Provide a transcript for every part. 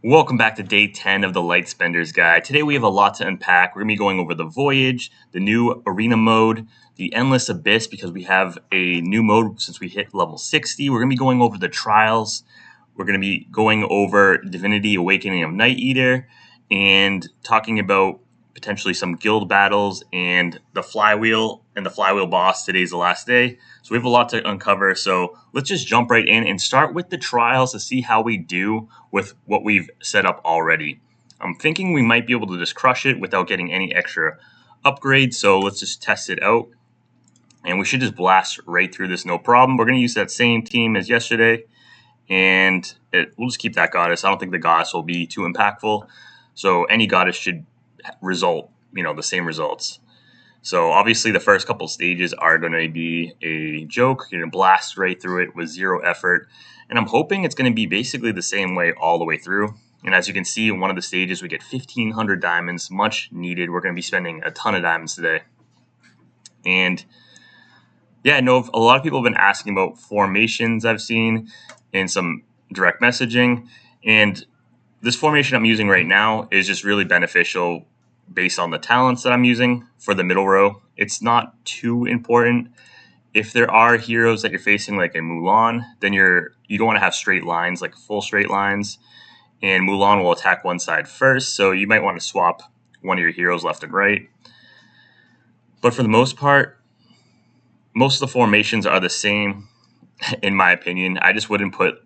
Welcome back to day 10 of the Light Spenders Guide. Today we have a lot to unpack. We're going to be going over the Voyage, the new Arena mode, the Endless Abyss because we have a new mode since we hit level 60. We're going to be going over the Trials. We're going to be going over Divinity Awakening of Night Eater and talking about potentially some guild battles and the Flywheel and the Flywheel boss. Today's the last day. So we have a lot to uncover. So let's just jump right in and start with the Trials to see how we do with what we've set up already. I'm thinking we might be able to just crush it without getting any extra upgrades. So let's just test it out. And we should just blast right through this, no problem. We're going to use that same team as yesterday. And we'll just keep that goddess. I don't think the goddess will be too impactful. So any goddess should result, the same results. So obviously the first couple stages are going to be a joke. You're going to blast right through it with zero effort. And I'm hoping it's going to be basically the same way all the way through. And as you can see in one of the stages, we get 1,500 diamonds, much needed. We're going to be spending a ton of diamonds today. And yeah, I know a lot of people have been asking about formations I've seen in some direct messaging. And this formation I'm using right now is just really beneficial based on the talents that I'm using for the middle row. It's not too important. If there are heroes that you're facing like a Mulan, then you don't want to have straight lines, like full straight lines. And Mulan will attack one side first, so you might want to swap one of your heroes left and right. But for the most part, most of the formations are the same, in my opinion. I just wouldn't put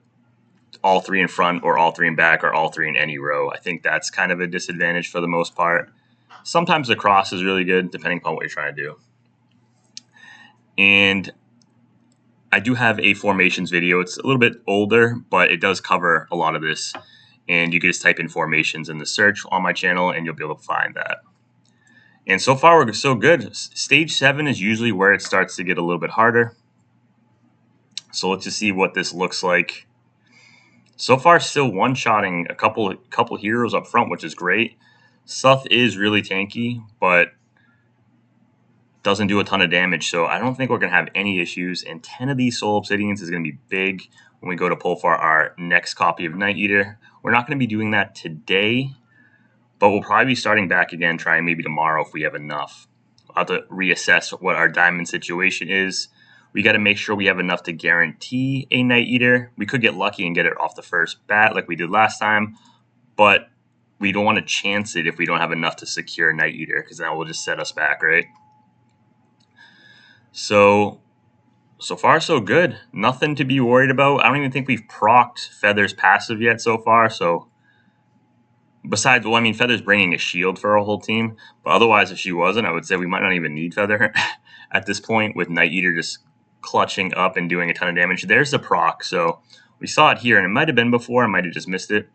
all three in front or all three in back or all three in any row. I think that's kind of a disadvantage for the most part. Sometimes the cross is really good, depending upon what you're trying to do. And I do have a formations video. It's a little bit older, but it does cover a lot of this. And you can just type in formations in the search on my channel, and you'll be able to find that. And so far, we're so good. Stage 7 is usually where it starts to get a little bit harder. So let's just see what this looks like. So far, still one-shotting a couple heroes up front, which is great. Suth is really tanky, but doesn't do a ton of damage, so I don't think we're going to have any issues. And 10 of these Soul Obsidians is going to be big when we go to pull for our next copy of Night Eater. We're not going to be doing that today, but we'll probably be starting back again, trying maybe tomorrow if we have enough. We'll have to reassess what our diamond situation is. We got to make sure we have enough to guarantee a Night Eater. We could get lucky and get it off the first bat like we did last time, but we don't want to chance it if we don't have enough to secure Night Eater, because that will just set us back, right? So far, so good. Nothing to be worried about. I don't even think we've procced Feather's passive yet so far. So besides, Feather's bringing a shield for our whole team. But otherwise, if she wasn't, I would say we might not even need Feather at this point, with Night Eater just clutching up and doing a ton of damage. There's the proc. So we saw it here, and it might have been before. I might have just missed it.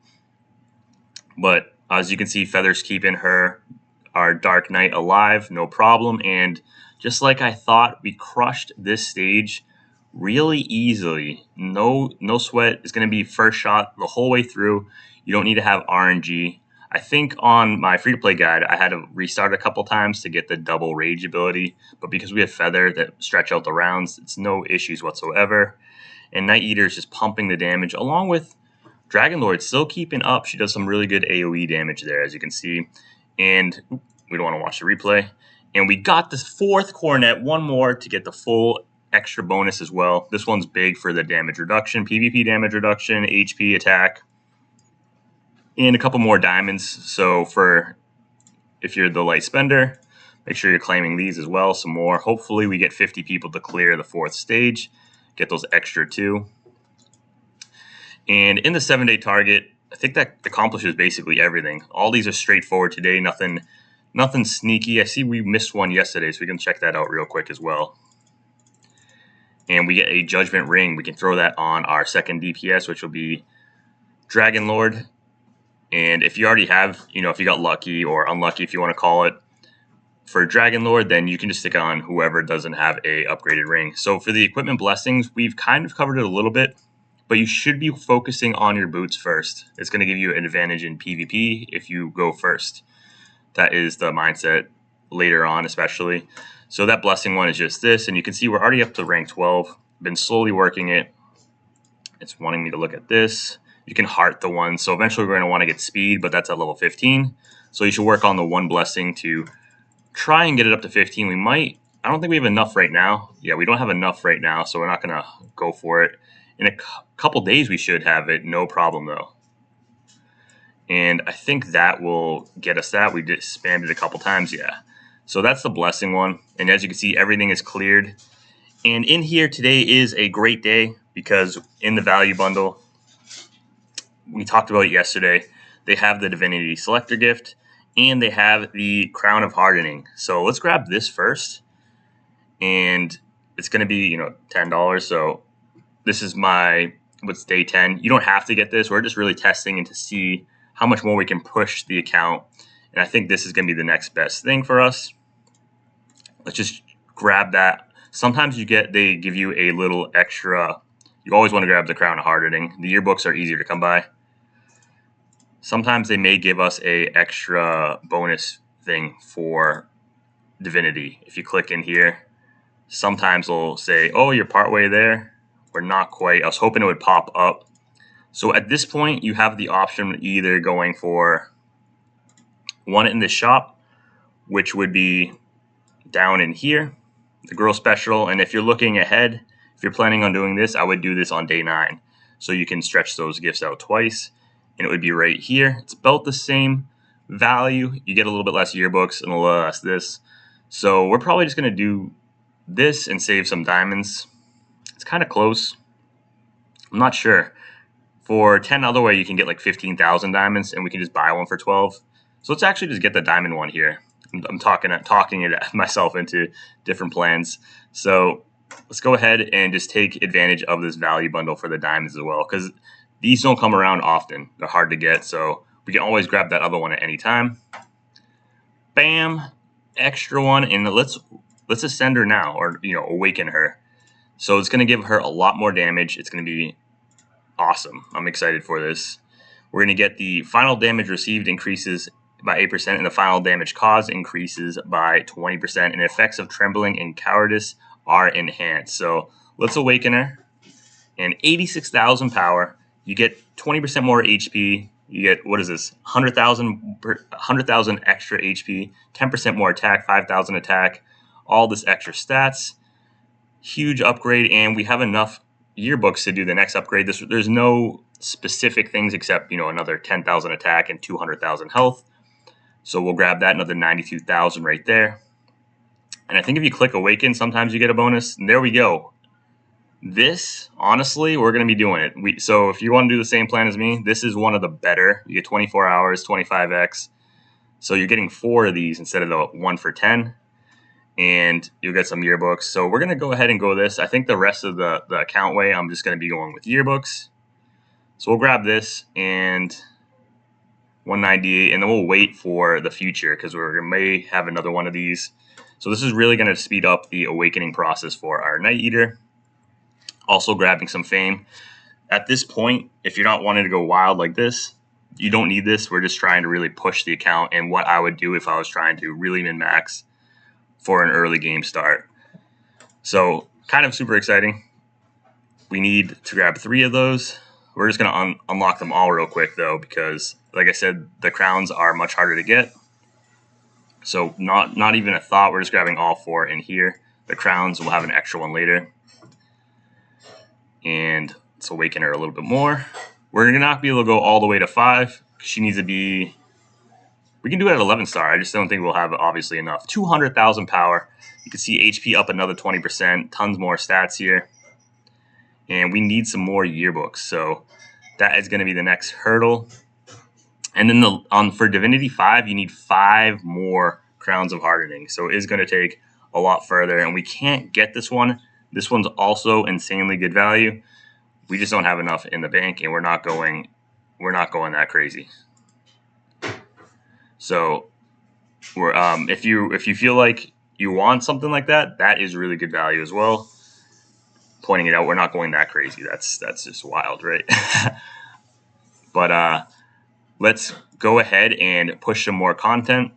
But as you can see, Feather's keeping our Dark Knight alive, no problem. And just like I thought, we crushed this stage really easily. No sweat. It's going to be first shot the whole way through. You don't need to have RNG. I think on my free-to-play guide, I had to restart a couple times to get the double rage ability. But because we have Feather that stretch out the rounds, it's no issues whatsoever. And Night Eater is just pumping the damage, along with Dragon Lord still keeping up. She does some really good AoE damage there, as you can see. And we don't want to watch the replay. And we got the 4th coronet, one more to get the full extra bonus as well. This one's big for the damage reduction, PvP damage reduction, HP attack, and a couple more diamonds. So if you're the light spender, make sure you're claiming these as well. Some more. Hopefully we get 50 people to clear the 4th stage. Get those extra 2. And in the 7-day target, I think that accomplishes basically everything. All these are straightforward today. Nothing sneaky. I see we missed one yesterday, so we can check that out real quick as well. And we get a Judgment Ring. We can throw that on our second DPS, which will be Dragon Lord. And if you already have, if you got lucky or unlucky, if you want to call it, for Dragon Lord, then you can just stick on whoever doesn't have a upgraded ring. So for the equipment blessings, we've kind of covered it a little bit, but you should be focusing on your boots first. It's going to give you an advantage in PvP if you go first. That is the mindset later on, especially. So that blessing one is just this, and you can see we're already up to rank 12. Been slowly working it. It's wanting me to look at this. You can heart the one. So eventually we're going to want to get speed, but that's at level 15. So you should work on the one blessing to try and get it up to 15. We might. I don't think we have enough right now. Yeah, we don't have enough right now, so we're not going to go for it. In a couple days, we should have it. No problem, though. And I think that will get us that. We just spammed it a couple times, yeah. So that's the blessing one. And as you can see, everything is cleared. And in here today is a great day because in the value bundle, we talked about it yesterday, they have the Divinity Selector gift and they have the Crown of Hardening. So let's grab this first. And it's going to be, $10. So this is what's day 10. You don't have to get this. We're just really testing and to see how much more we can push the account. And I think this is going to be the next best thing for us. Let's just grab that. Sometimes they give you a little extra. You always want to grab the Crown of Hardening. The yearbooks are easier to come by. Sometimes they may give us a extra bonus thing for Divinity. If you click in here, sometimes they'll say, oh, you're partway there. We're not quite. I was hoping it would pop up. So at this point, you have the option of either going for one in the shop, which would be down in here, the girl special. And if you're looking ahead, if you're planning on doing this, I would do this on day 9. So you can stretch those gifts out twice. And it would be right here. It's about the same value. You get a little bit less yearbooks and a little less this. So we're probably just going to do this and save some diamonds. It's kind of close. I'm not sure. For 10 otherwise, you can get like 15,000 diamonds, and we can just buy one for 12. So let's actually just get the diamond one here. I'm talking it myself into different plans. So let's go ahead and just take advantage of this value bundle for the diamonds as well, because these don't come around often. They're hard to get, so we can always grab that other one at any time. Bam, extra one, and let's ascend her now, or awaken her. So it's going to give her a lot more damage. It's going to be awesome. I'm excited for this. We're going to get the final damage received increases by 8%, and the final damage caused increases by 20%, and effects of trembling and cowardice are enhanced. So let's awaken her, and 86,000 power. You get 20% more HP. You get, what is this, 100,000 extra HP, 10% more attack, 5,000 attack, all this extra stats. Huge upgrade, and we have enough yearbooks to do the next upgrade. There's no specific things except, another 10,000 attack and 200,000 health. So we'll grab that, another 92,000 right there. And I think if you click Awaken, sometimes you get a bonus. And there we go. This, honestly, we're going to be doing it. So if you want to do the same plan as me, this is one of the better. You get 24 hours, 25x. So you're getting 4 of these instead of the 1 for 10. And you'll get some yearbooks. So we're going to go ahead and go this. I think the rest of the account way, I'm just going to be going with yearbooks. So we'll grab this and 198, and then we'll wait for the future because we may have another one of these. So this is really going to speed up the awakening process for our Night Eater. Also grabbing some fame. At this point, if you're not wanting to go wild like this, you don't need this. We're just trying to really push the account and what I would do if I was trying to really min-max for an early game start. So kind of super exciting. We need to grab 3 of those. We're just going to unlock them all real quick, though, because, like I said, the crowns are much harder to get. So not even a thought. We're just grabbing all 4 in here. The crowns, will have an extra one later. And let's awaken her a little bit more. We're not be able to go all the way to 5. She needs to be... We can do it at 11 star. I just don't think we'll have, obviously, enough. 200,000 power. You can see HP up another 20%. Tons more stats here. And we need some more yearbooks. So that is going to be the next hurdle. And then for Divinity 5, you need 5 more Crowns of Hardening. So it is going to take a lot further. And we can't get this one. This one's also insanely good value. We just don't have enough in the bank, and we're not going that crazy. So if you feel like you want something like that, that is really good value as well. Pointing it out, we're not going that crazy. That's just wild, right? But let's go ahead and push some more content.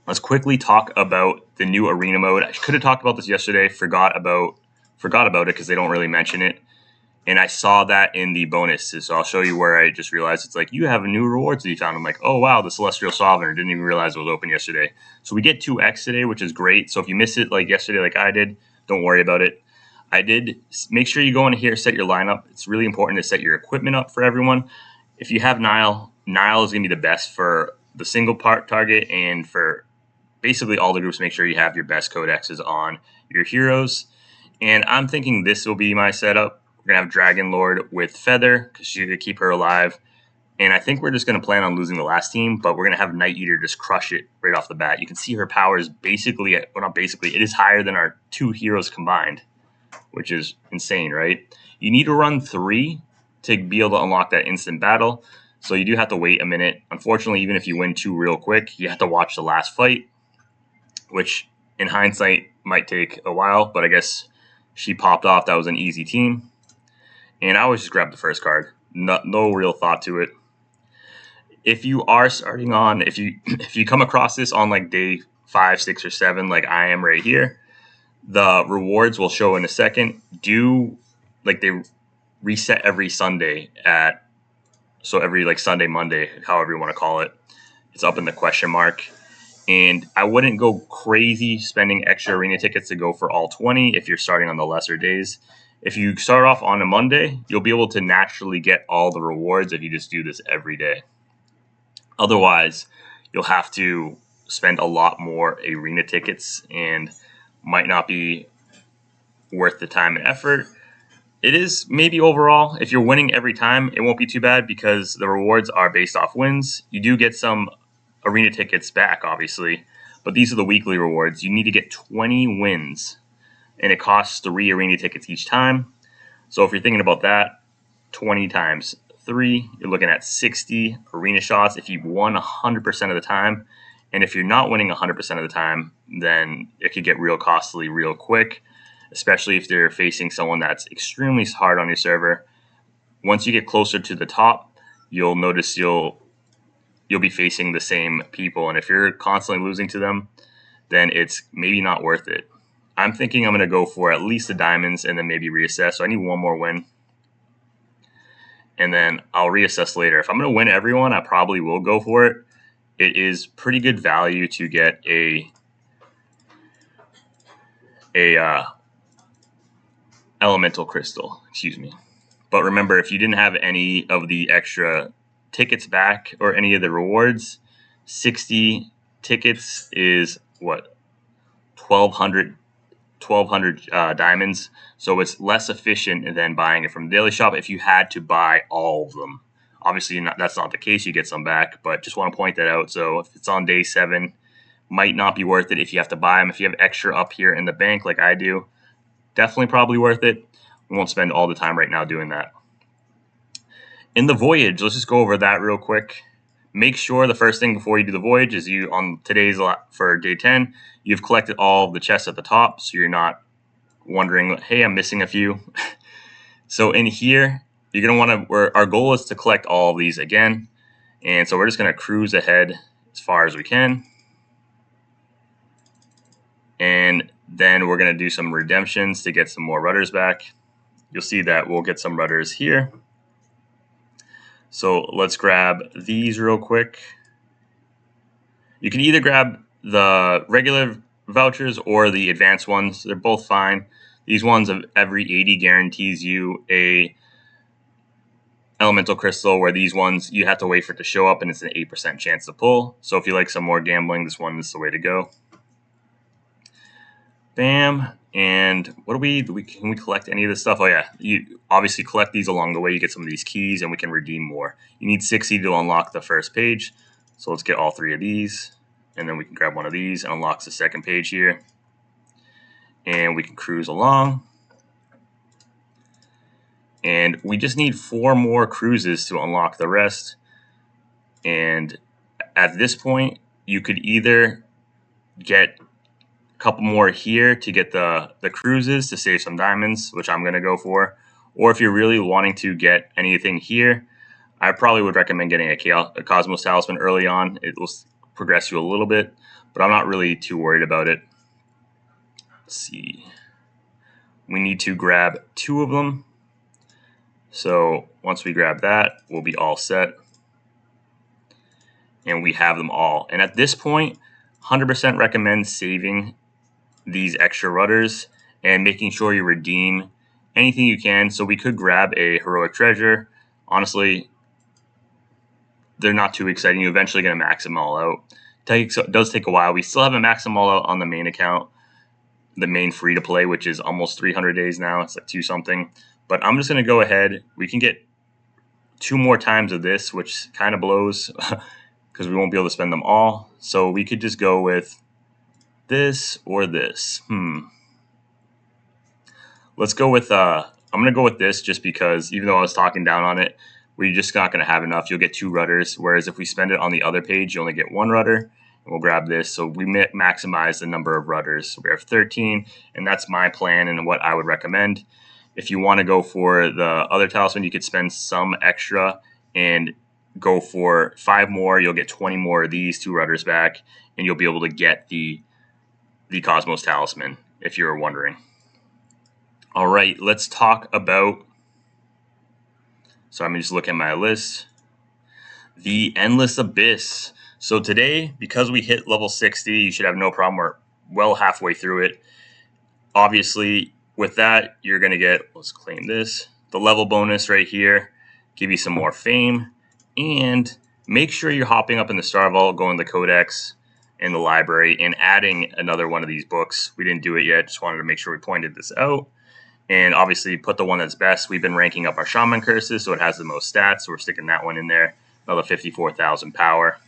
Let's quickly talk about the new arena mode. I could have talked about this yesterday. Forgot about it because they don't really mention it. And I saw that in the bonuses. So I'll show you where I just realized it's like, you have a new reward to be found. I'm like, oh, wow, the Celestial Sovereign. Didn't even realize it was open yesterday. So we get 2x today, which is great. So if you miss it like yesterday, like I did, don't worry about it. I did make sure you go in here, set your lineup. It's really important to set your equipment up for everyone. If you have Nile is going to be the best for the single part target and for basically all the groups. Make sure you have your best codexes on your heroes. And I'm thinking this will be my setup. We're going to have Dragon Lord with Feather because she's going to keep her alive. And I think we're just going to plan on losing the last team, but we're going to have Night Eater just crush it right off the bat. You can see her power is basically, well, not basically, it is higher than our 2 heroes combined, which is insane, right? You need to run 3 to be able to unlock that instant battle. So you do have to wait a minute. Unfortunately, even if you win 2 real quick, you have to watch the last fight, which in hindsight might take a while, but I guess she popped off. That was an easy team. And I always just grab the first card. No real thought to it. If you are starting on, if you come across this on like day 5, 6, or 7, like I am right here, the rewards will show in a second. Like they reset every Sunday every like Sunday, Monday, however you want to call it. It's up in the question mark. And I wouldn't go crazy spending extra arena tickets to go for all 20 if you're starting on the lesser days. If you start off on a Monday, you'll be able to naturally get all the rewards if you just do this every day. Otherwise, you'll have to spend a lot more arena tickets and might not be worth the time and effort. It is maybe overall, if you're winning every time, it won't be too bad because the rewards are based off wins. You do get some arena tickets back, obviously, but these are the weekly rewards. You need to get 20 wins, and it costs 3 arena tickets each time. So if you're thinking about that, 20 times 3, you're looking at 60 arena shots if you've won 100% of the time. And if you're not winning 100% of the time, then it could get real costly real quick, especially if they're facing someone that's extremely hard on your server. Once you get closer to the top, you'll notice you'll be facing the same people. And if you're constantly losing to them, then it's maybe not worth it. I'm thinking I'm going to go for at least the diamonds and then maybe reassess. So I need 1 more win. And then I'll reassess later. If I'm going to win everyone, I probably will go for it. It is pretty good value to get a elemental crystal, excuse me. But remember, if you didn't have any of the extra tickets back or any of the rewards, 60 tickets is what, 1,200 diamonds. So it's less efficient than buying it from the daily shop if you had to buy all of them. Obviously, that's not the case. You get some back, but just want to point that out. So if it's on day 7, might not be worth it if you have to buy them. If you have extra up here in the bank like I do, definitely probably worth it. We won't spend all the time right now doing that. In the voyage, let's just go over that real quick. Make sure the first thing before you do the voyage is on today's for day 10, you've collected all of the chests at the top, so you're not wondering, hey, I'm missing a few. So in here, you're going to want to, our goal is to collect all of these again. And so we're just going to cruise ahead as far as we can. And then we're going to do some redemptions to get some more rudders back. You'll see that we'll get some rudders here. So let's grab these real quick. You can either grab the regular vouchers or the advanced ones. They're both fine. These ones of every 80 guarantees you a elemental crystal, where these ones you have to wait for it to show up and it's an 8% chance to pull. So if you like some more gambling, this one is the way to go. Bam. And what can we collect any of this stuff? Oh yeah, you obviously collect these along the way. You get some of these keys and we can redeem more. You need 60 to unlock the first page. So let's get all 3 of these. And then we can grab one of these and unlocks the second page here. And we can cruise along. And we just need 4 more cruises to unlock the rest. And at this point, you could either get couple more here to get the cruises to save some diamonds, which I'm going to go for. Or if you're really wanting to get anything here, I probably would recommend getting a Cosmos Talisman early on. It will progress you a little bit, but I'm not really too worried about it. Let's see. We need to grab 2 of them. So once we grab that, we'll be all set. And we have them all. And at this point, 100% recommend saving these extra rudders and making sure you redeem anything you can. So we could grab a heroic treasure. Honestly, they're not too exciting. You're eventually going to max them all out. It does take a while. We still haven't maxed them all out on the main account, the main free to play, which is almost 300 days now. It's like 2 something. But I'm just going to go ahead. We can get 2 more times of this, which kind of blows because we won't be able to spend them all. So we could just go with this or this. Let's go with, I'm going to go with this just because even though I was talking down on it, we're just not going to have enough. You'll get 2 rudders, whereas if we spend it on the other page, you only get 1 rudder. And we'll grab this. So we maximize the number of rudders. So we have 13, and that's my plan and what I would recommend. If you want to go for the other talisman, you could spend some extra and go for 5 more. You'll get 20 more of these 2 rudders back, and you'll be able to get the Cosmos talisman, if you're wondering. All right, let's talk about, so I'm just looking at my list, the Endless Abyss. So today, because we hit level 60, you should have no problem. We're well halfway through it. Obviously, with that, you're going to get, let's claim this, the level bonus right here, give you some more fame, and make sure you're hopping up in the Star Vault, going to the Codex in the library, and adding another one of these books. We didn't do it yet, just wanted to make sure we pointed this out. And obviously put the one that's best. We've been ranking up our Shaman Curses, so it has the most stats, so we're sticking that one in there. Another 54,000 power.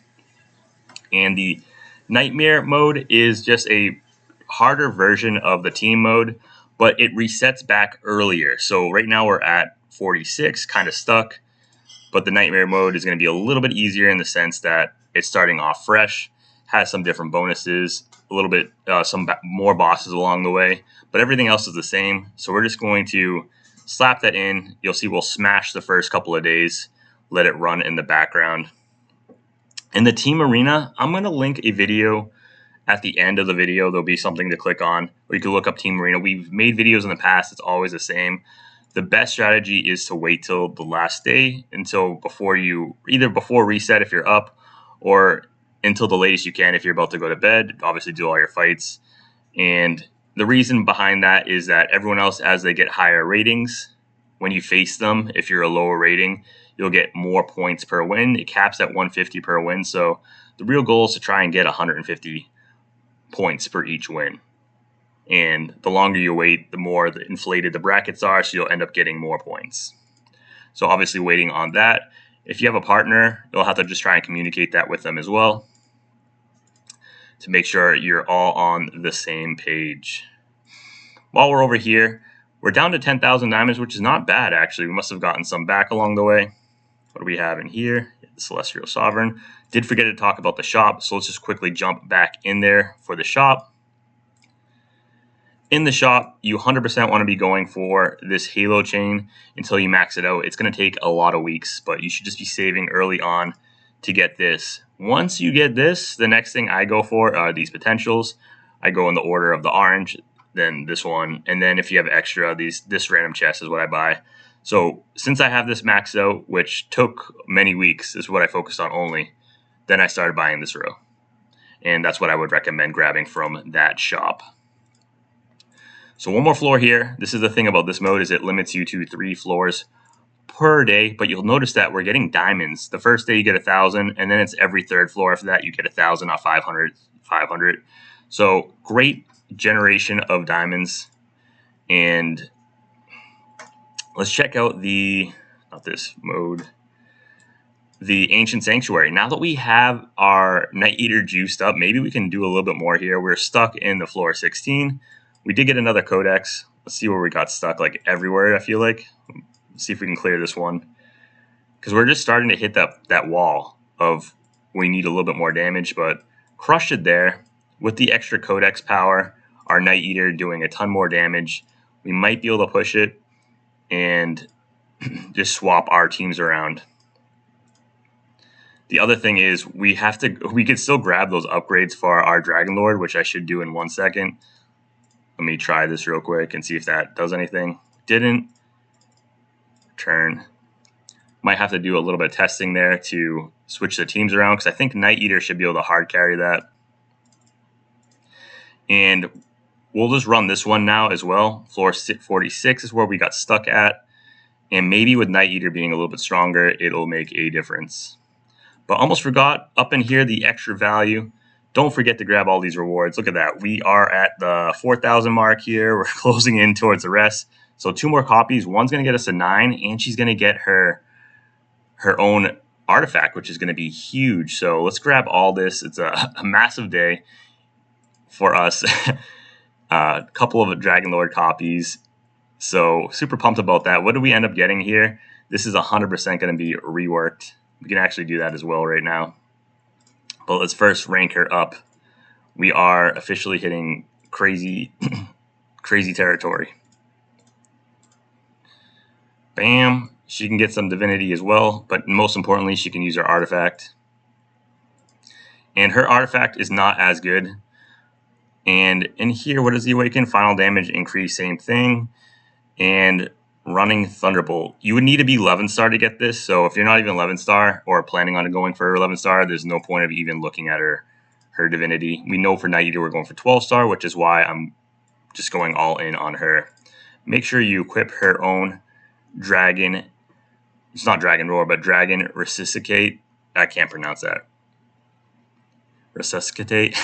And the Nightmare mode is just a harder version of the team mode, but it resets back earlier. So right now we're at 46, kind of stuck. But the Nightmare mode is going to be a little bit easier in the sense that it's starting off fresh, has some different bonuses, a little bit, some more bosses along the way, but everything else is the same. So we're just going to slap that in. You'll see we'll smash the first couple of days, let it run in the background. In the team arena, I'm going to link a video at the end of the video. There'll be something to click on, or you can look up team arena. We've made videos in the past. It's always the same. The best strategy is to wait till the last day, until either before reset if you're up, or until the latest you can if you're about to go to bed. Obviously do all your fights. And the reason behind that is that everyone else, as they get higher ratings, when you face them, if you're a lower rating, you'll get more points per win. It caps at 150 per win. So the real goal is to try and get 150 points for each win. And the longer you wait, the more inflated the brackets are, so you'll end up getting more points. So obviously waiting on that. If you have a partner, you'll have to just try and communicate that with them as well to make sure you're all on the same page. While we're over here, we're down to 10,000 diamonds, which is not bad, actually. We must have gotten some back along the way. What do we have in here? The Celestial Sovereign. Did forget to talk about the shop, so let's just quickly jump back in there for the shop. In the shop, you 100% want to be going for this Halo chain until you max it out. It's going to take a lot of weeks, but you should just be saving early on to get this. Once you get this, the next thing I go for are these potentials. I go in the order of the orange, then this one, and then if you have extra, this random chest is what I buy. So since I have this maxed out, which took many weeks, is what I focused on only, then I started buying this row. And that's what I would recommend grabbing from that shop. So one more floor here. This is the thing about this mode, is it limits you to 3 floors per day, but you'll notice that we're getting diamonds. The first day you get 1,000, and then it's every 3rd floor after that you get 1,000, not 500. So great generation of diamonds. And let's check out the Ancient Sanctuary. Now that we have our Night Eater juiced up, maybe we can do a little bit more here. We're stuck in the floor 16. We did get another codex. Let's see where we got stuck, like everywhere, I feel like. Let's see if we can clear this one. Because we're just starting to hit that wall of we need a little bit more damage, but crushed it there. With the extra codex power, our Night Eater doing a ton more damage, we might be able to push it and just swap our teams around. The other thing is we could still grab those upgrades for our Dragon Lord, which I should do in 1 second. Let me try this real quick and see if that does anything. Didn't. turn. Might have to do a little bit of testing there to switch the teams around, because I think Night Eater should be able to hard carry that. And we'll just run this one now as well. Floor 46 is where we got stuck at. And maybe with Night Eater being a little bit stronger, it'll make a difference. But almost forgot, up in here, the extra value. Don't forget to grab all these rewards. Look at that. We are at the 4,000 mark here. We're closing in towards the rest. So 2 more copies. One's going to get us a 9, and she's going to get her own artifact, which is going to be huge. So let's grab all this. It's a massive day for us. A couple of Dragon Lord copies. So super pumped about that. What do we end up getting here? This is 100% going to be reworked. We can actually do that as well right now. But let's first rank her up. We are officially hitting crazy, crazy territory. Bam. She can get some divinity as well, but most importantly, she can use her artifact. And her artifact is not as good. And in here, what is the Awaken? Final damage increase, same thing. And running Thunderbolt. You would need to be 11 star to get this. So if you're not even 11 star or planning on going for 11 star, there's no point of even looking at her divinity. We know for Night Eater we're going for 12 star, which is why I'm just going all in on her. Make sure you equip her own Dragon. It's not Dragon Roar, but Dragon Resuscitate. I can't pronounce that. Resuscitate.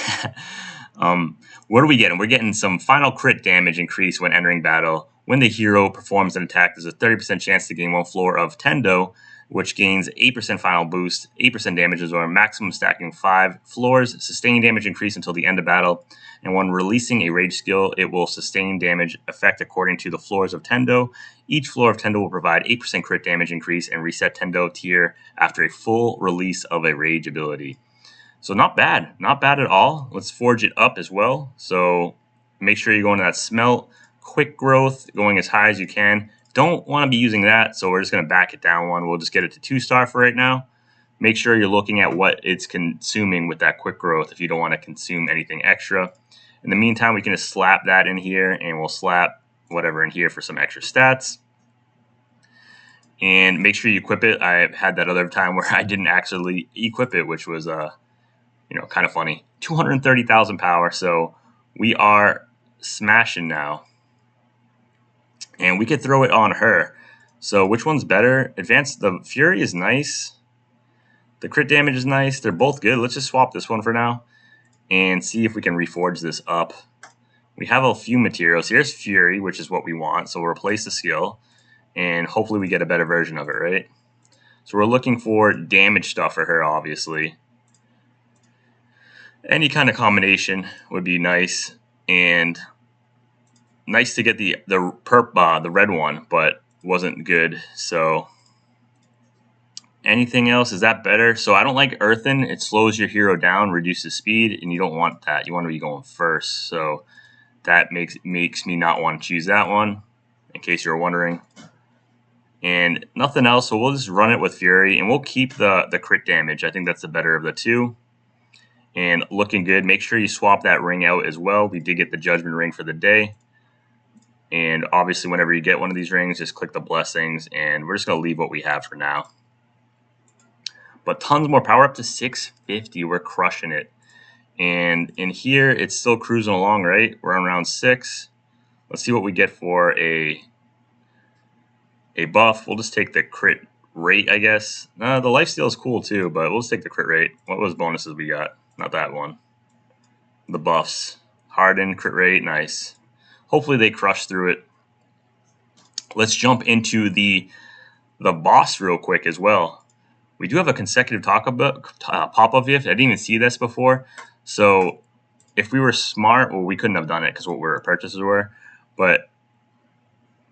What are we getting? We're getting some final crit damage increase when entering battle. When the hero performs an attack, there's a 30% chance to gain 1 floor of Tendo, which gains 8% final boost, 8% damage as well, maximum stacking 5 floors, sustain damage increase until the end of battle, and when releasing a rage skill, it will sustain damage effect according to the floors of Tendo. Each floor of Tendo will provide 8% crit damage increase and reset Tendo tier after a full release of a rage ability. So not bad at all. Let's forge it up as well. So make sure you go into that smelt, quick growth, going as high as you can. Don't want to be using that, so we're just going to back it down one. We'll just get it to 2 star for right now. Make sure you're looking at what it's consuming with that quick growth if you don't want to consume anything extra. In the meantime, we can just slap that in here, and we'll slap whatever in here for some extra stats. And make sure you equip it. I had that other time where I didn't actually equip it, which was kind of funny. 230,000 power, so we are smashing now. And we could throw it on her. So which one's better? Advanced, the Fury is nice. The crit damage is nice. They're both good. Let's just swap this one for now and see if we can reforge this up. We have a few materials. Here's Fury, which is what we want. So we'll replace the skill, and hopefully we get a better version of it, right? So we're looking for damage stuff for her, obviously. Any kind of combination would be nice, and nice to get the red one, but wasn't good. So anything else, is that better? So I don't like Earthen. It slows your hero down, reduces speed, and you don't want that. You want to be going first. So that makes me not want to choose that one, in case you're wondering. And nothing else, so we'll just run it with Fury, and we'll keep the crit damage. I think that's the better of the two. And looking good. Make sure you swap that ring out as well. We did get the Judgment Ring for the day. And obviously, whenever you get one of these rings, just click the blessings, and we're just going to leave what we have for now. But tons more power, up to 650. We're crushing it. And in here, it's still cruising along, right? We're on round 6. Let's see what we get for a buff. We'll just take the crit rate, I guess. The lifesteal is cool too, but we'll just take the crit rate. What was bonuses we got? Not that one. The buffs. Harden, crit rate, nice. Hopefully they crush through it. Let's jump into the boss real quick as well. We do have a consecutive pop-up gift. I didn't even see this before. So if we were smart, well, we couldn't have done it because what our purchases were. But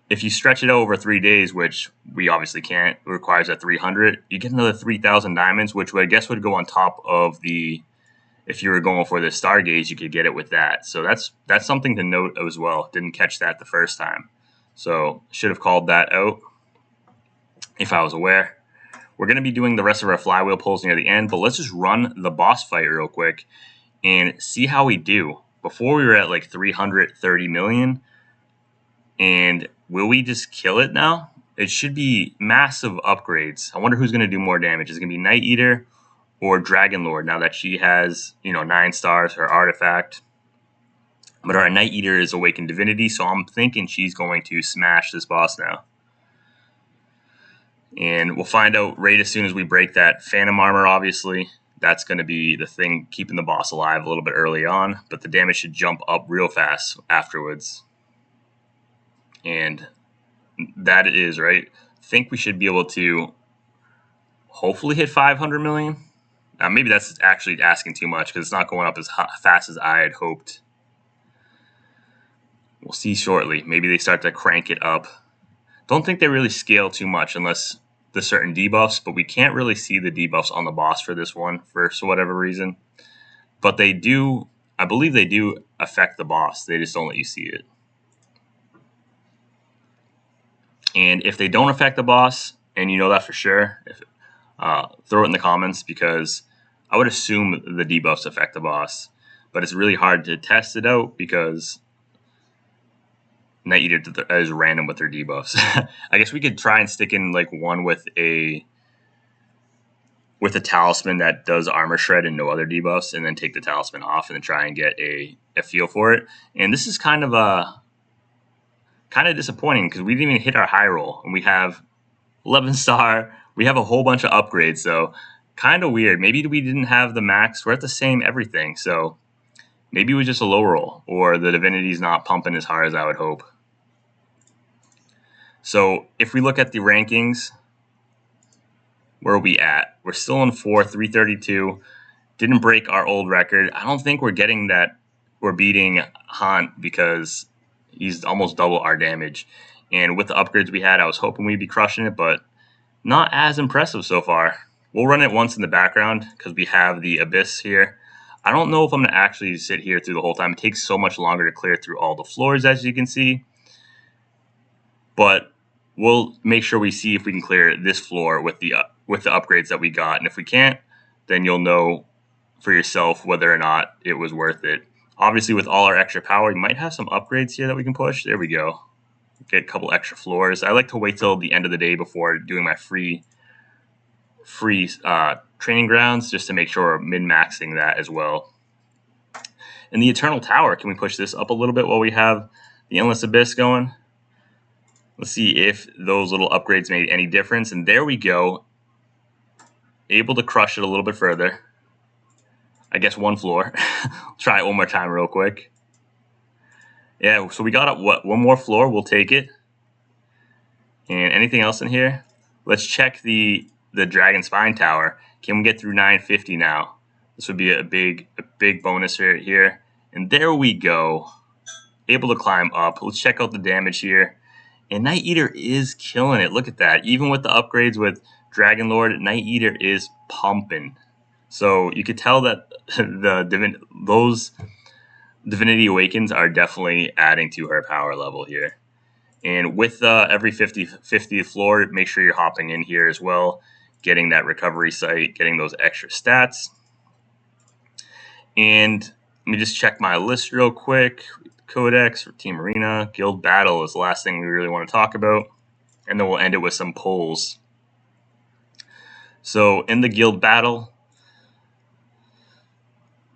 if you stretch it out over 3 days, which we obviously can't, it requires a 300, you get another 3,000 diamonds, which I guess would go on top of the, if you were going for the Stargaze, you could get it with that. So that's something to note as well. Didn't catch that the first time. So should have called that out if I was aware. We're going to be doing the rest of our flywheel pulls near the end, but let's just run the boss fight real quick and see how we do. Before we were at like 330 million, and will we just kill it now? it should be massive upgrades. I wonder who's going to do more damage. Is it going to be Night Eater or Dragon Lord now that she has, 9 stars, her artifact? But our Night Eater is Awakened Divinity, so I'm thinking she's going to smash this boss now. And we'll find out right as soon as we break that Phantom Armor, obviously. That's going to be the thing keeping the boss alive a little bit early on, but the damage should jump up real fast afterwards. And that it is, right? I think we should be able to hopefully hit 500 million. Maybe that's actually asking too much because it's not going up as fast as I had hoped. We'll see shortly. Maybe they start to crank it up. Don't think they really scale too much unless the certain debuffs, but we can't really see the debuffs on the boss for this one for whatever reason. But they do, I believe they do affect the boss. They just don't let you see it. And if they don't affect the boss, and you know that for sure, throw it in the comments because I would assume the debuffs affect the boss. But it's really hard to test it out because Night Eater is random with their debuffs. I guess we could try and stick in like one with a talisman that does armor shred and no other debuffs, and then take the talisman off and then try and get a feel for it. And this is kind of disappointing because we didn't even hit our high roll, and we have 11 star. We have a whole bunch of upgrades, so kind of weird. Maybe we didn't have the max. We're at the same everything, so maybe it was just a low roll, or the divinity's not pumping as hard as I would hope. So if we look at the rankings, where are we at? We're still in 4th, 332. Didn't break our old record. I don't think we're getting that. We're beating Haunt because he's almost double our damage. And with the upgrades we had, I was hoping we'd be crushing it, but not as impressive so far. We'll run it once in the background because we have the Abyss here. I don't know if I'm going to actually sit here through the whole time. It takes so much longer to clear through all the floors, as you can see. But we'll make sure we see if we can clear this floor with the upgrades that we got. And if we can't, then you'll know for yourself whether or not it was worth it. Obviously, with all our extra power, we might have some upgrades here that we can push. There we go. Get a couple extra floors. I like to wait till the end of the day before doing my free training grounds just to make sure we're min-maxing that as well. In the Eternal Tower, can we push this up a little bit while we have the Endless Abyss going? Let's see if those little upgrades made any difference. And there we go. Able to crush it a little bit further. I guess one floor. Try it one more time real quick. Yeah, so we got up, one more floor. We'll take it. And anything else in here? Let's check the Dragon Spine Tower. Can we get through 950 now? This would be a big bonus here. And there we go. Able to climb up. Let's check out the damage here. And Night Eater is killing it. Look at that. Even with the upgrades with Dragon Lord, Night Eater is pumping. So you could tell that those Divinity Awakens are definitely adding to her power level here. And with every 50th floor, make sure you're hopping in here as well, getting that recovery site, getting those extra stats. And let me just check my list real quick. Codex for Team Arena. Guild Battle is the last thing we really want to talk about. And then we'll end it with some polls. So in the Guild Battle,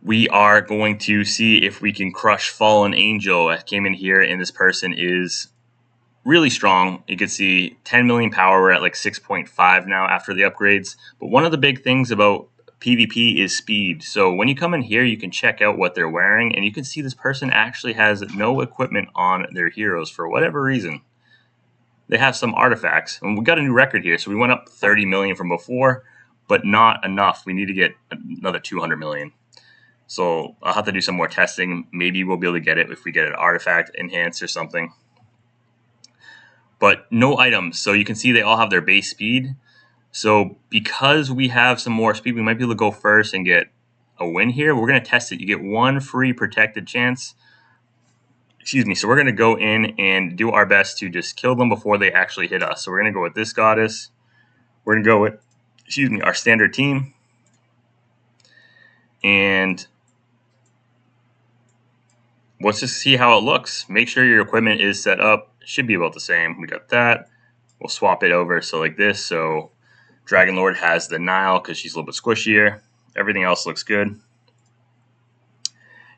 we are going to see if we can crush Fallen Angel. I came in here and this person is really strong. You can see 10 million power. We're at like 6.5 now after the upgrades. But one of the big things about PvP is speed. So when you come in here, you can check out what they're wearing, and you can see this person actually has no equipment on their heroes for whatever reason. They have some artifacts, and we got a new record here. So we went up 30 million from before, but not enough. We need to get another 200 million. So I'll have to do some more testing. Maybe we'll be able to get it if we get an artifact enhanced or something. But no items. So you can see they all have their base speed. So because we have some more speed, we might be able to go first and get a win here. We're going to test it. You get one free protected chance. Excuse me. So we're going to go in and do our best to just kill them before they actually hit us. So we're going to go with this goddess. We're going to go with, our standard team. And let's just see how it looks. Make sure your equipment is set up. It should be about the same. We got that. We'll swap it over so like this. So Dragon Lord has the Nile because she's a little bit squishier. Everything else looks good.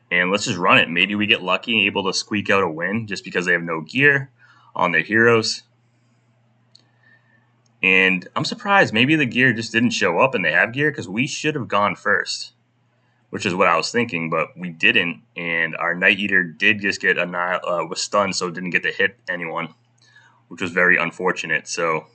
And let's just run it. Maybe we get lucky and able to squeak out a win just because they have no gear on their heroes. And I'm surprised maybe the gear just didn't show up and they have gear because we should have gone first, which is what I was thinking, but we didn't. And our Night Eater did just get was stunned, so it didn't get to hit anyone, which was very unfortunate. So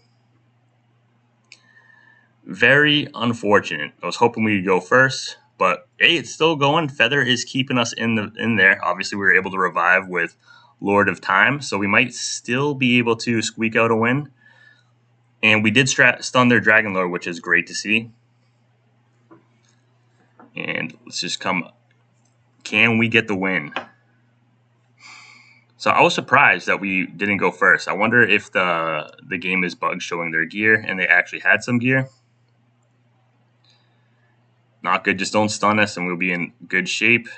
very unfortunate. I was hoping we'd go first, but hey, it's still going. Feather is keeping us in there. Obviously, we were able to revive with Lord of Time, so we might still be able to squeak out a win. And we did stun their Dragon Lord, which is great to see. And let's just come. Can we get the win? So I was surprised that we didn't go first. I wonder if the game is bugged showing their gear and they actually had some gear. Not good. Just don't stun us and we'll be in good shape.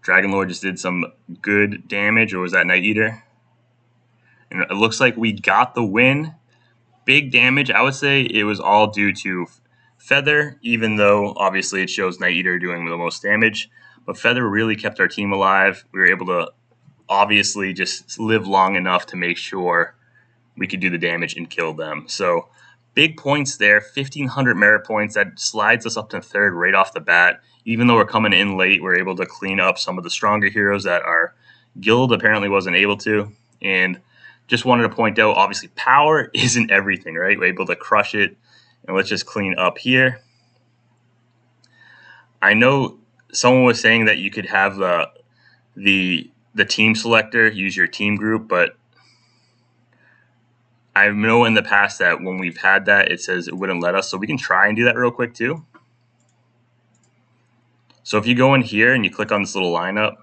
Dragon Lord just did some good damage, or was that Night Eater? And it looks like we got the win. Big damage. I would say it was all due to Feather, even though obviously it shows Night Eater doing the most damage. But Feather really kept our team alive. We were able to obviously just live long enough to make sure we could do the damage and kill them. So big points there, 1,500 merit points. That slides us up to third right off the bat. Even though we're coming in late, we're able to clean up some of the stronger heroes that our guild apparently wasn't able to. And just wanted to point out, obviously, power isn't everything, right? We're able to crush it. And let's just clean up here. I know someone was saying that you could have the team selector use your team group, but I know in the past that when we've had that, it says it wouldn't let us. So we can try and do that real quick too. So if you go in here and you click on this little lineup,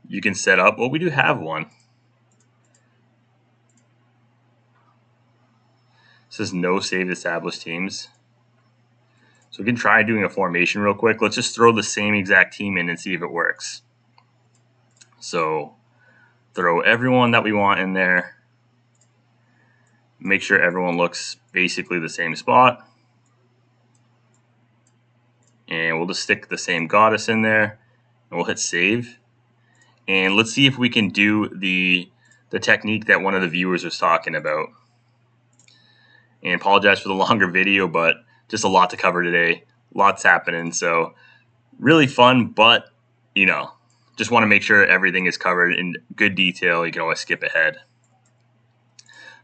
you can set up. Well, we do have one. It says no save established teams. So we can try doing a formation real quick. Let's just throw the same exact team in and see if it works. So throw everyone that we want in there. Make sure everyone looks basically the same spot. And we'll just stick the same goddess in there. And we'll hit save. And let's see if we can do the technique that one of the viewers was talking about. And apologize for the longer video, but just a lot to cover today. Lots happening. So really fun, but, you know, just want to make sure everything is covered in good detail. You can always skip ahead.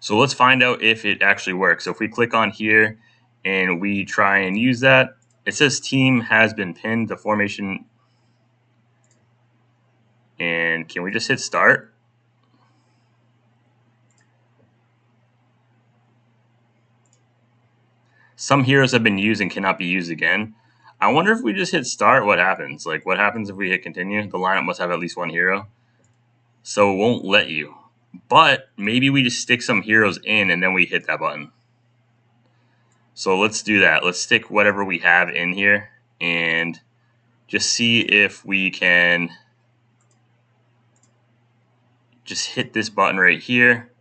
So let's find out if it actually works. So if we click on here and we try and use that, it says team has been pinned, the formation. And can we just hit start? Some heroes have been used and cannot be used again. I wonder if we just hit start, what happens? Like, what happens if we hit continue? The lineup must have at least one hero. So it won't let you. But maybe we just stick some heroes in and then we hit that button. So let's do that. Let's stick whatever we have in here and just see if we can just hit this button right here.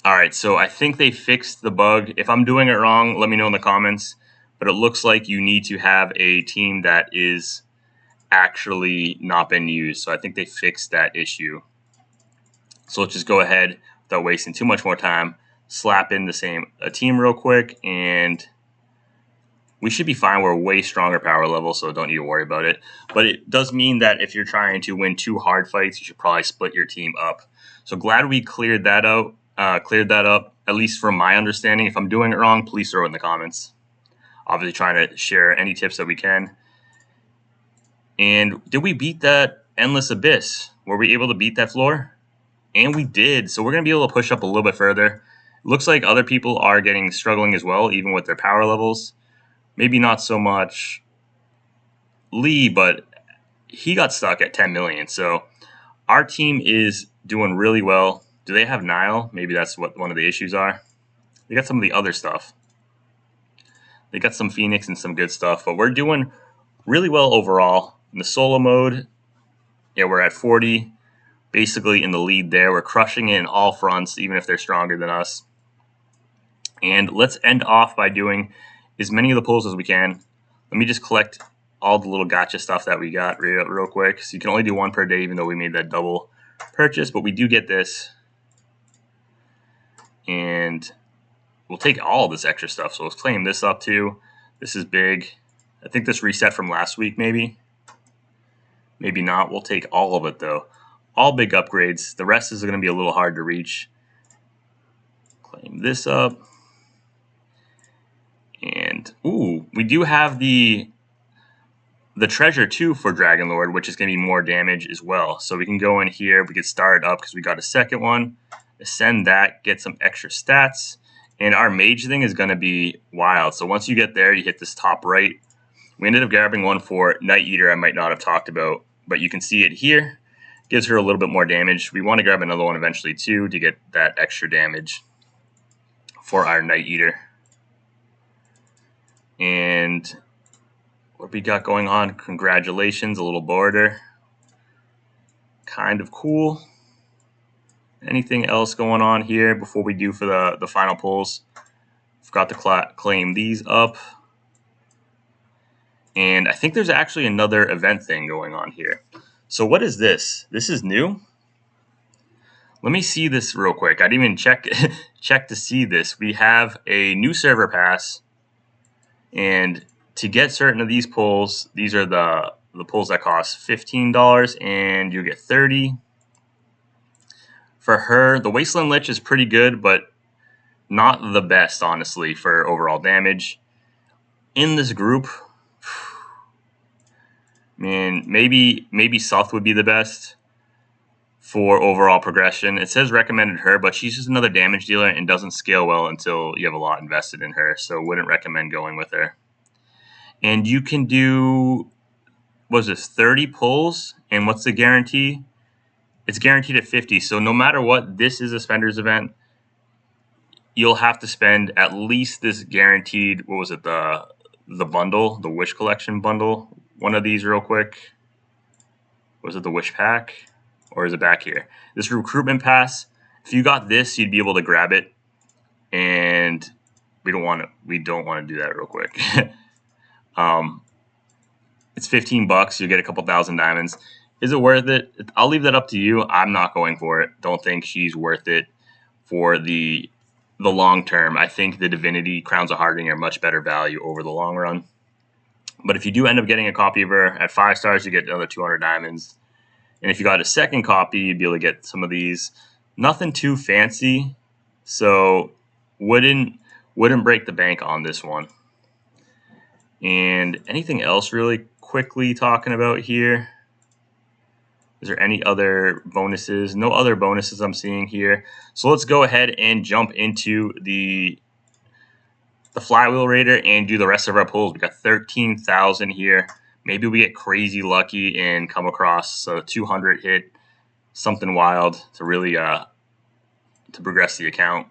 All right, so I think they fixed the bug. If I'm doing it wrong, let me know in the comments. But it looks like you need to have a team that is actually not been used. So I think they fixed that issue. So let's just go ahead without wasting too much more time, slap in a team real quick, and we should be fine. We're way stronger power level, so don't need to worry about it. But it does mean that if you're trying to win 2 hard fights, you should probably split your team up. So glad we cleared that out. At least from my understanding. If I'm doing it wrong, please throw it in the comments. Obviously trying to share any tips that we can. And did we beat that Endless Abyss? Were we able to beat that floor? And we did. So we're going to be able to push up a little bit further. It looks like other people are struggling as well, even with their power levels. Maybe not so much Lee, but he got stuck at 10 million. So our team is doing really well. Do they have Nile? Maybe that's what one of the issues are. They got some of the other stuff. They got some Phoenix and some good stuff, but we're doing really well overall. In the solo mode, Yeah, we're at 40, basically in the lead there. We're crushing it in all fronts, even if they're stronger than us. And let's end off by doing as many of the pulls as we can. Let me just collect all the little gotcha stuff that we got real quick. So you can only do one per day, even though we made that double purchase, but we do get this. And we'll take all this extra stuff. So let's claim this up too. This is big. I think this reset from last week, maybe. Maybe not. We'll take all of it though. All big upgrades. The rest is going to be a little hard to reach. Claim this up. And ooh, we do have the treasure too for Dragon Lord, which is going to be more damage as well. So we can go in here. We get started up because we got a second one. Ascend that, get some extra stats. And our mage thing is going to be wild. So once you get there, you hit this top right. We ended up grabbing one for Night Eater I might not have talked about, but you can see it here. Gives her a little bit more damage. We want to grab another one eventually too to get that extra damage for our Night Eater. And what we got going on, congratulations, a little border. Kind of cool. Anything else going on here before we do for the final pulls? Forgot to claim these up. And I think there's actually another event thing going on here. So what is this? This is new? Let me see this real quick. I didn't even check to see this. We have a new server pass. And to get certain of these pulls, these are the pulls that cost $15 and you get 30. For her, the Wasteland Lich is pretty good, but not the best, honestly, for overall damage. In this group, man, maybe South would be the best for overall progression. It says recommended her, but she's just another damage dealer and doesn't scale well until you have a lot invested in her, so wouldn't recommend going with her. And you can do, what is this, 30 pulls, and what's the guarantee? It's guaranteed at 50, so no matter what, this is a spenders event. You'll have to spend at least this guaranteed, what was it, the bundle, the Wish Collection bundle, one of these real quick. Was it the Wish Pack? Or is it back here? This recruitment pass, if you got this, you'd be able to grab it. And we don't want to do that real quick. It's $15. You'll get a couple thousand diamonds. Is it worth it? I'll leave that up to you. I'm not going for it. Don't think she's worth it for the long term. I think the Divinity Crowns of Hardening are much better value over the long run. But if you do end up getting a copy of her at 5 stars, you get another 200 diamonds. And if you got a second copy, you'd be able to get some of these. Nothing too fancy, so wouldn't break the bank on this one. And anything else really quickly talking about here? Is there any other bonuses? No other bonuses I'm seeing here. So let's go ahead and jump into the Flywheel Raider and do the rest of our pulls. We got 13,000 here. Maybe we get crazy lucky and come across a 200 hit, something wild to really to progress the account.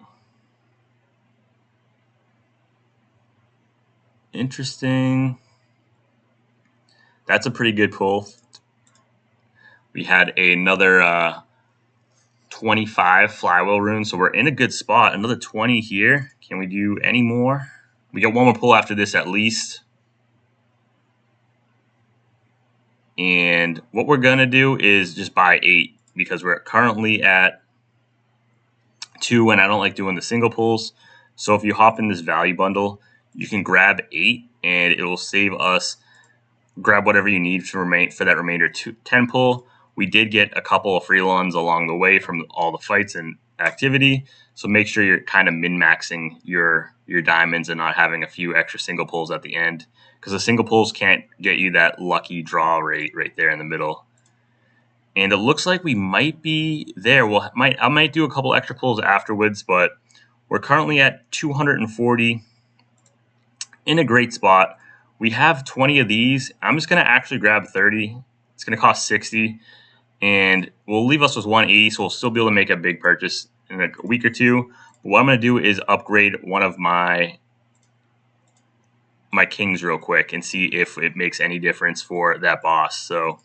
Interesting. That's a pretty good pull. We had another 25 flywheel runes, so we're in a good spot. Another 20 here. Can we do any more? We got one more pull after this at least. And what we're going to do is just buy 8 because we're currently at 2 and I don't like doing the single pulls. So if you hop in this value bundle, you can grab 8 and it will save us. Grab whatever you need for that remainder 10 pull. We did get a couple of free ones along the way from all the fights and activity. So make sure you're kind of min-maxing your diamonds and not having a few extra single pulls at the end. Because the single pulls can't get you that lucky draw rate right there in the middle. And it looks like we might be there. I might do a couple extra pulls afterwards, but we're currently at 240 in a great spot. We have 20 of these. I'm just going to actually grab 30. It's going to cost 60. And we'll leave us with 180, so we'll still be able to make a big purchase in a week or two. But what I'm going to do is upgrade one of my kings real quick and see if it makes any difference for that boss. So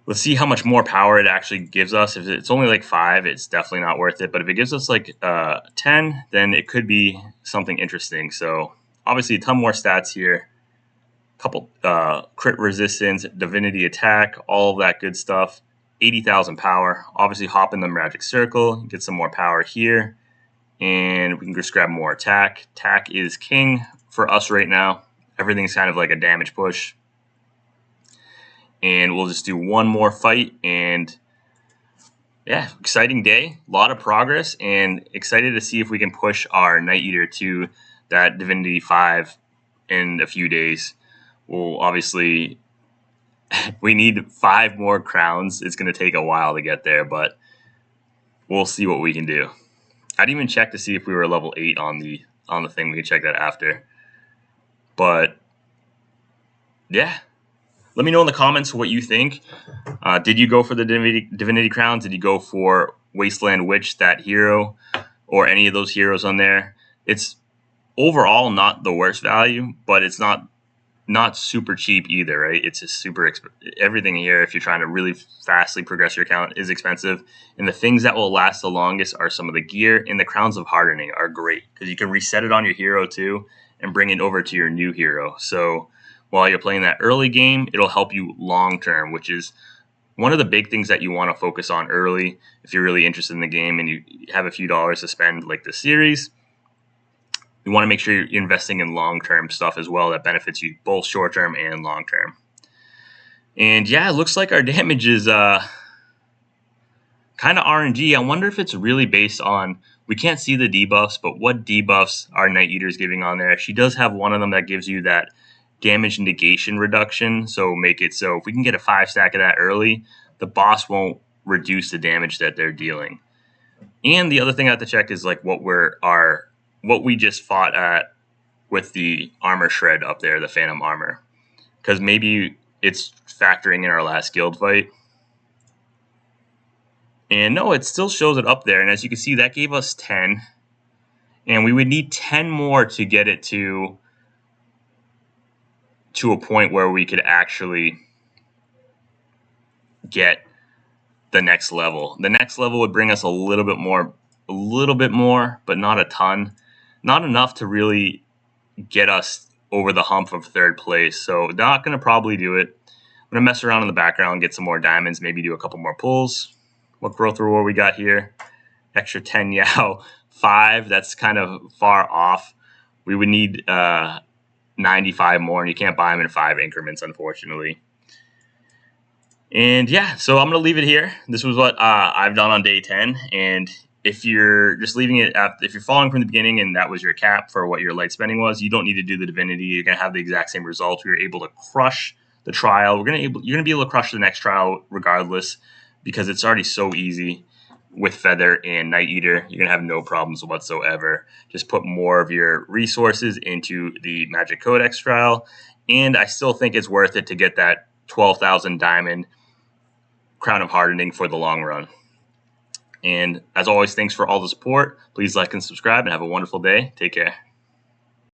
Let's see how much more power it actually gives us. If it's only like 5, it's definitely not worth it. But if it gives us like 10, then it could be something interesting. So obviously a ton more stats here. Couple crit resistance, divinity attack, all of that good stuff. 80,000 power. Obviously hop in the magic circle, get some more power here. And we can just grab more attack. Attack is king for us right now. Everything's kind of like a damage push. And we'll just do one more fight, and yeah, exciting day, a lot of progress, and excited to see if we can push our Night Eater to that Divinity 5 in a few days. We'll obviously, we need 5 more crowns. It's going to take a while to get there, but we'll see what we can do. I didn't even check to see if we were level 8 on the thing. We can check that after. But yeah. Let me know in the comments what you think. Did you go for the Divinity Crowns? Did you go for Wasteland Witch, that hero, or any of those heroes on there? It's overall not the worst value, but it's not super cheap either, right? It's a super everything here, if you're trying to really fastly progress your account, is expensive. And the things that will last the longest are some of the gear, and the Crowns of Hardening are great because you can reset it on your hero too and bring it over to your new hero. So while you're playing that early game, it'll help you long term, which is one of the big things that you want to focus on early if you're really interested in the game and you have a few dollars to spend like the series. You want to make sure you're investing in long-term stuff as well that benefits you both short-term and long-term. And yeah, it looks like our damage is kind of RNG. I wonder if it's really based on, we can't see the debuffs, but what debuffs our Night Eater is giving on there. She does have one of them that gives you that damage negation reduction, so make it so if we can get a 5 stack of that early, the boss won't reduce the damage that they're dealing. And the other thing I have to check is like what we just fought at with the armor shred up there, the phantom armor, because maybe it's factoring in our last guild fight. And no, it still shows it up there, and as you can see, that gave us 10, and we would need 10 more to get it to a point where we could actually get the next level. The next level would bring us a little bit more, but not a ton. Not enough to really get us over the hump of 3rd place. So not going to probably do it. I'm going to mess around in the background, get some more diamonds, maybe do a couple more pulls. What growth reward we got here? Extra 10 Yao, 5. That's kind of far off. We would need 95 more, and you can't buy them in 5 increments, unfortunately. And yeah, so I'm going to leave it here. This was what I've done on day 10. And if you're just leaving it, if you're following from the beginning and that was your cap for what your light spending was, you don't need to do the divinity. You're going to have the exact same result. We were able to crush the trial. You're going to be able to crush the next trial regardless because it's already so easy with Feather and Night Eater. You're going to have no problems whatsoever. Just put more of your resources into the Magic Codex trial. And I still think it's worth it to get that 12,000 diamond Crown of Hardening for the long run. And as always, thanks for all the support. Please like and subscribe and have a wonderful day. Take care.